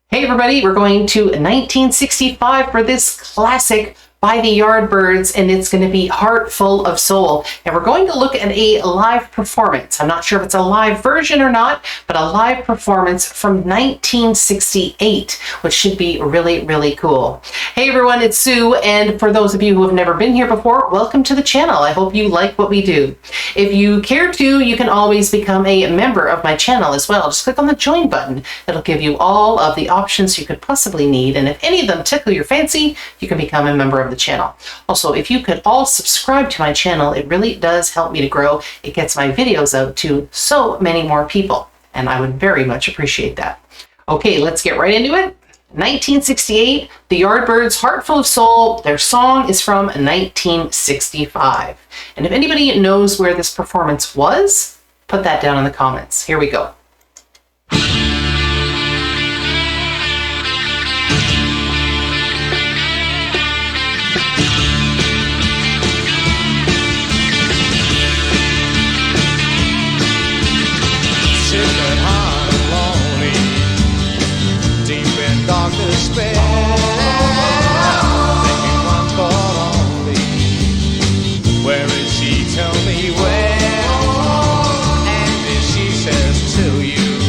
Hey everybody, we're going to 1965 for this classic by the Yardbirds, and it's going to be Heart Full of Soul. And we're going to look at a live performance. I'm not sure if it's a live version or not, but a live performance from 1968, which should be really, really cool. Hey everyone, it's Sue, and for those of you who have never been here before, welcome to the channel. I hope you like what we do. If you care to, you can always become a member of my channel as well. Just click on the join button. It'll give you all of the options you could possibly need, and if any of them tickle your fancy, you can become a member of the channel. Also, if you could all subscribe to my channel, it really does help me to grow. It gets my videos out to so many more people, and I would very much appreciate that. Okay, let's get right into it. 1968, the Yardbirds, Heart Full of Soul. Their song is from 1965. And if anybody knows where this performance was, put that down in the comments. Here we go. Despair, thinking one thought only. Where is she? Tell me where. And if she says to you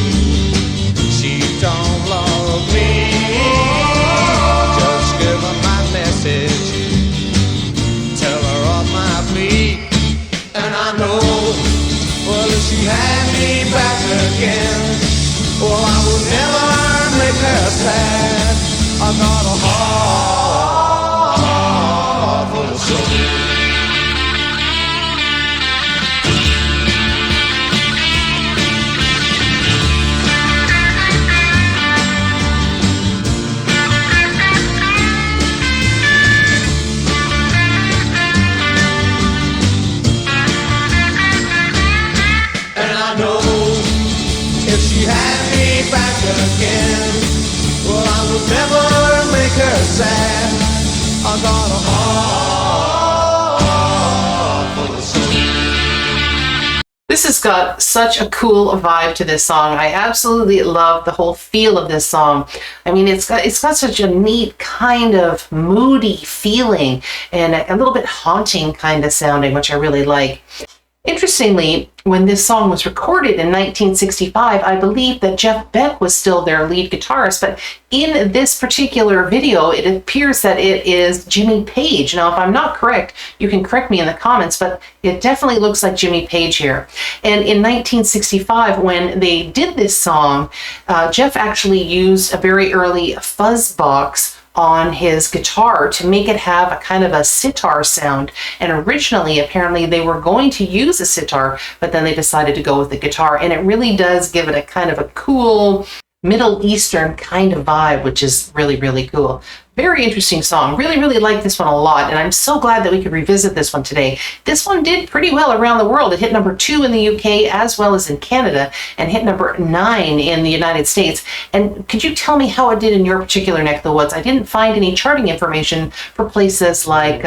she don't love me, just give her my message, tell her of my plea. And I know, well, if she had me back again, well, I would never make her sad. I got a heart full of soul. And I know if she had me back again, well, I would never make her sad. I got a heart full of soul. This has got such a cool vibe to this song. I absolutely love the whole feel of this song. I mean, it's got such a neat kind of moody feeling and a little bit haunting kind of sounding, which I really like. Interestingly, when this song was recorded in 1965, I believe that Jeff Beck was still their lead guitarist, but in this particular video, it appears that it is Jimmy Page. Now, if I'm not correct, you can correct me in the comments, but it definitely looks like Jimmy Page here. And in 1965, when they did this song, Jeff actually used a very early fuzz box on his guitar to make it have a kind of a sitar sound. And originally, apparently, they were going to use a sitar, but then they decided to go with the guitar. And it really does give it a kind of a cool Middle Eastern kind of vibe, which is really, really cool. Very interesting song. Really, really like this one a lot, and I'm so glad that we could revisit this one today. This one did pretty well around the world. It hit number 2 in the UK as well as in Canada, and hit number 9 in the United States. And could you tell me how it did in your particular neck of the woods? I didn't find any charting information for places like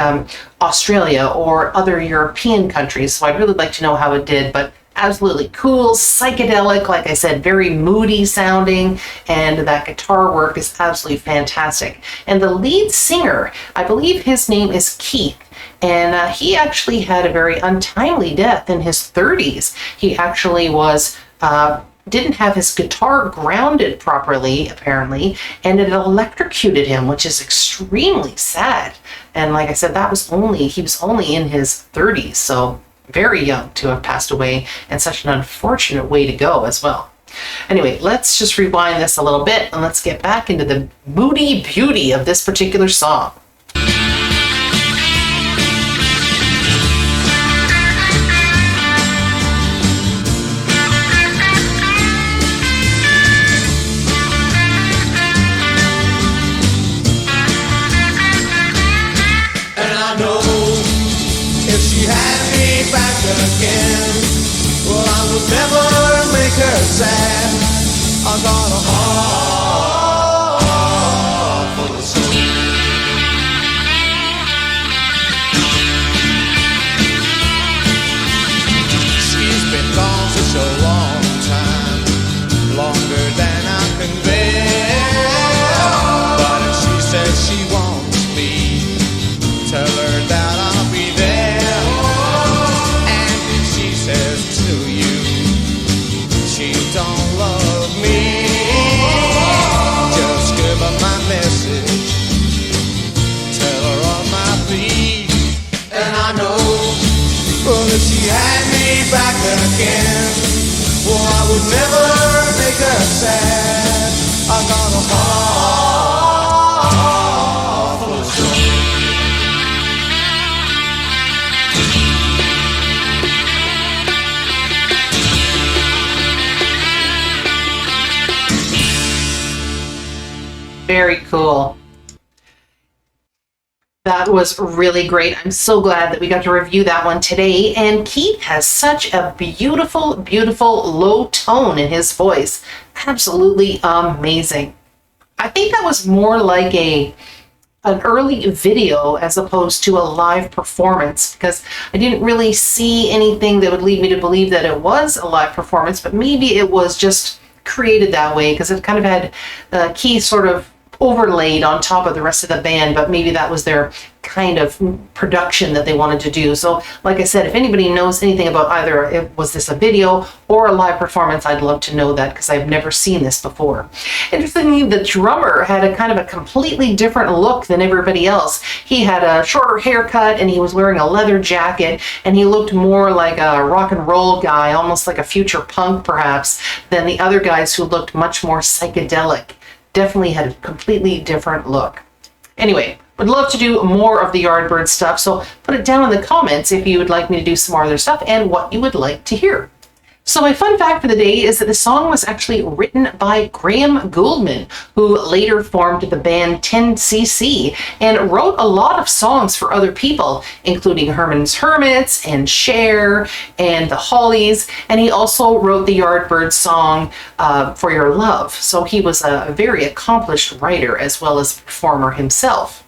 Australia or other European countries, so I'd really like to know how it did, but absolutely cool, psychedelic, like I said, very moody sounding, and that guitar work is absolutely fantastic. And the lead singer, I believe his name is Keith, and he actually had a very untimely death in his 30s. He actually was didn't have his guitar grounded properly, apparently, and it electrocuted him, which is extremely sad. And like I said, he was only in his 30s, so very young to have passed away, and such an unfortunate way to go as well. Anyway, let's just rewind this a little bit and let's get back into the moody beauty of this particular song. And I know if she had me back again, well, I would never make her sad. I got a heart full of soul. back again. Oh, I would never make her sad. I got a heart full of soul. Very cool. That was really great. I'm so glad that we got to review that one today. And Keith has such a beautiful, beautiful low tone in his voice. Absolutely amazing. I think that was more like an early video as opposed to a live performance, because I didn't really see anything that would lead me to believe that it was a live performance, but maybe it was just created that way because it kind of had Keith sort of overlaid on top of the rest of the band, but maybe that was their kind of production that they wanted to do. So like I said, if anybody knows anything about either was this a video or a live performance, I'd love to know that because I've never seen this before. Interestingly, the drummer had a kind of a completely different look than everybody else. He had a shorter haircut and he was wearing a leather jacket, and he looked more like a rock and roll guy, almost like a future punk perhaps, than the other guys who looked much more psychedelic. Definitely had a completely different look. Anyway, would love to do more of the Yardbird stuff, so put it down in the comments if you would like me to do some more of their stuff and what you would like to hear. So my fun fact for the day is that the song was actually written by Graham Gouldman, who later formed the band 10cc and wrote a lot of songs for other people, including Herman's Hermits and Cher and the Hollies, and he also wrote the Yardbirds song For Your Love. So he was a very accomplished writer as well as a performer himself.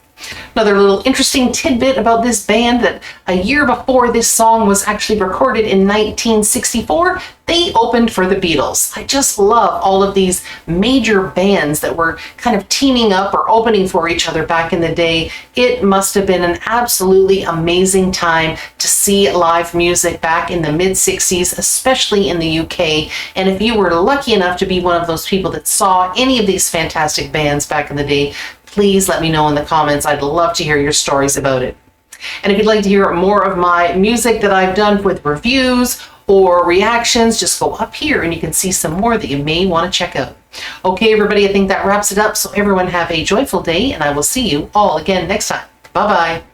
Another little interesting tidbit about this band, that a year before this song was actually recorded in 1964, they opened for the Beatles. I just love all of these major bands that were kind of teaming up or opening for each other back in the day. It must have been an absolutely amazing time to see live music back in the mid-60s, especially in the UK. And if you were lucky enough to be one of those people that saw any of these fantastic bands back in the day, please let me know in the comments. I'd love to hear your stories about it. And if you'd like to hear more of my music that I've done with reviews or reactions, just go up here and you can see some more that you may want to check out. Okay, everybody, I think that wraps it up. So everyone have a joyful day, and I will see you all again next time. Bye-bye.